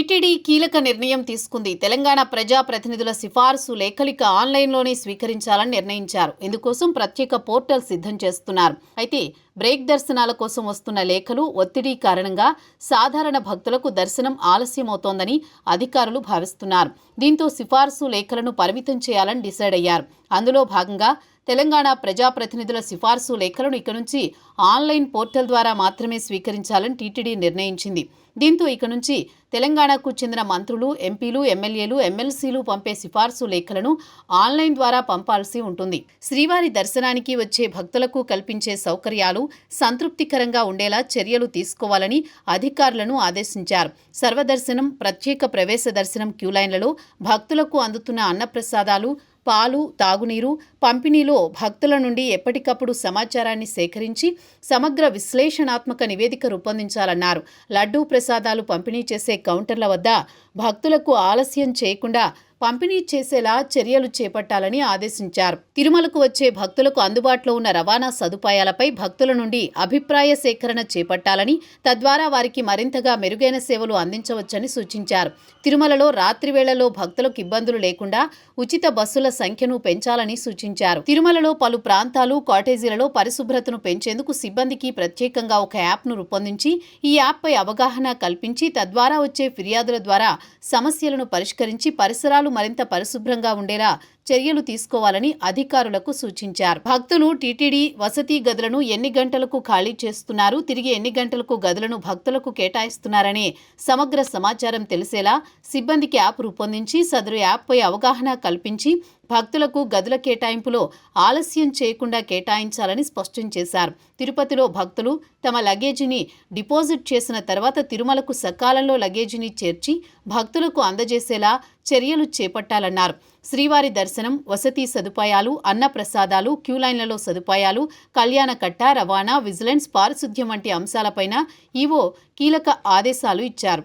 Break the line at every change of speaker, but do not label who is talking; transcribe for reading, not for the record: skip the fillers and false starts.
TTD కీలక నిర్ణయం తీసుకుంది. తెలంగాణ ప్రజా ప్రతినిధుల సిఫార్సు లేఖలిక ఆన్లైన్లోనే స్వీకరించాలని నిర్ణయించారు. ఇందుకోసం ప్రత్యేక పోర్టల్ సిద్ధం చేస్తున్నారు. అయితే బ్రేక్ దర్శనాల కోసం వస్తున్న లేఖలు ఒత్తిడి కారణంగా సాధారణ భక్తులకు దర్శనం ఆలస్యమవుతోందని అధికారులు భావిస్తున్నారు. దీంతో సిఫార్సు లేఖలను పరిమితం చేయాలని డిసైడ్ అయ్యారు. అందులో భాగంగా తెలంగాణ ప్రజాప్రతినిధుల సిఫార్సు లేఖలను ఇక నుంచి ఆన్లైన్ పోర్టల్ ద్వారా మాత్రమే స్వీకరించాలని టీటీడీ నిర్ణయించింది. దీంతో ఇక నుంచి తెలంగాణకు చెందిన మంత్రులు, ఎంపీలు, ఎమ్మెల్యేలు, ఎమ్మెల్సీలు పంపే సిఫార్సు లేఖలను ఆన్లైన్ ద్వారా పంపాల్సి ఉంటుంది. శ్రీవారి దర్శనానికి వచ్చే భక్తులకు కల్పించే సౌకర్యాలు సంతృప్తికరంగా ఉండేలా చర్యలు తీసుకోవాలని అధికారులను ఆదేశించారు. సర్వదర్శనం, ప్రత్యేక ప్రవేశ దర్శనం క్యూలైన్లలో భక్తులకు అందుతున్న అన్నప్రసాదాలు, పాలు, తాగునీరు పంపిణీలో భక్తుల నుండి ఎప్పటికప్పుడు సమాచారాన్ని సేకరించి సమగ్ర విశ్లేషణాత్మక నివేదిక రూపొందించాలన్నారు. లడ్డూ ప్రసాదాలు పంపిణీ చేసే కౌంటర్ల వద్ద భక్తులకు ఆలస్యం చేయకుండా పంపిణీ చేసేలా చర్యలు చేపట్టాలని ఆదేశించారు. తిరుమలకు వచ్చే భక్తులకు అందుబాటులో ఉన్న రవాణా సదుపాయాలపై భక్తుల నుండి అభిప్రాయ సేకరణ చేపట్టాలని, తద్వారా వారికి మరింతగా మెరుగైన సేవలు అందించవచ్చని సూచించారు. తిరుమలలో రాత్రి వేళల్లో భక్తులకు ఇబ్బందులు లేకుండా ఉచిత బస్సుల సంఖ్యను పెంచాలని సూచించారు. తిరుమలలో పలు ప్రాంతాలు, కాటేజీలలో పరిశుభ్రతను పెంచేందుకు సిబ్బందికి ప్రత్యేకంగా ఒక యాప్ను రూపొందించి ఈ యాప్పై అవగాహన కల్పించి తద్వారా వచ్చే ఫిర్యాదుల ద్వారా సమస్యలను పరిష్కరించి పరిసరాలు మరింత పరిశుభ్రంగా ఉండేలా చర్యలు తీసుకోవాలని అధికారులకు సూచించారు. భక్తులు టీటీడీ వసతి గదులను ఎన్ని గంటలకు ఖాళీ చేస్తున్నారు, తిరిగి ఎన్ని గంటలకు గదులను భక్తులకు కేటాయిస్తున్నారనే సమగ్ర సమాచారం తెలిసేలా సిబ్బందికి యాప్ రూపొందించి సదరు యాప్పై అవగాహన కల్పించి భక్తులకు గదుల కేటాయింపులో ఆలస్యం చేయకుండా కేటాయించాలని స్పష్టం చేశారు. తిరుపతిలో భక్తులు తమ లగేజీని డిపాజిట్ చేసిన తర్వాత తిరుమలకు సకాలంలో లగేజీని చేర్చి భక్తులకు అందజేసేలా చర్యలు చేపట్టాలన్నారు. శ్రీవారి దర్శనం, వసతి సదుపాయాలు, అన్న ప్రసాదాలు, క్యూలైన్లలో సదుపాయాలు, కళ్యాణ కట్ట, రవాణా, విజిలెన్స్, పారిశుద్ధ్యం వంటి అంశాలపైన ఈవో కీలక ఆదేశాలు ఇచ్చారు.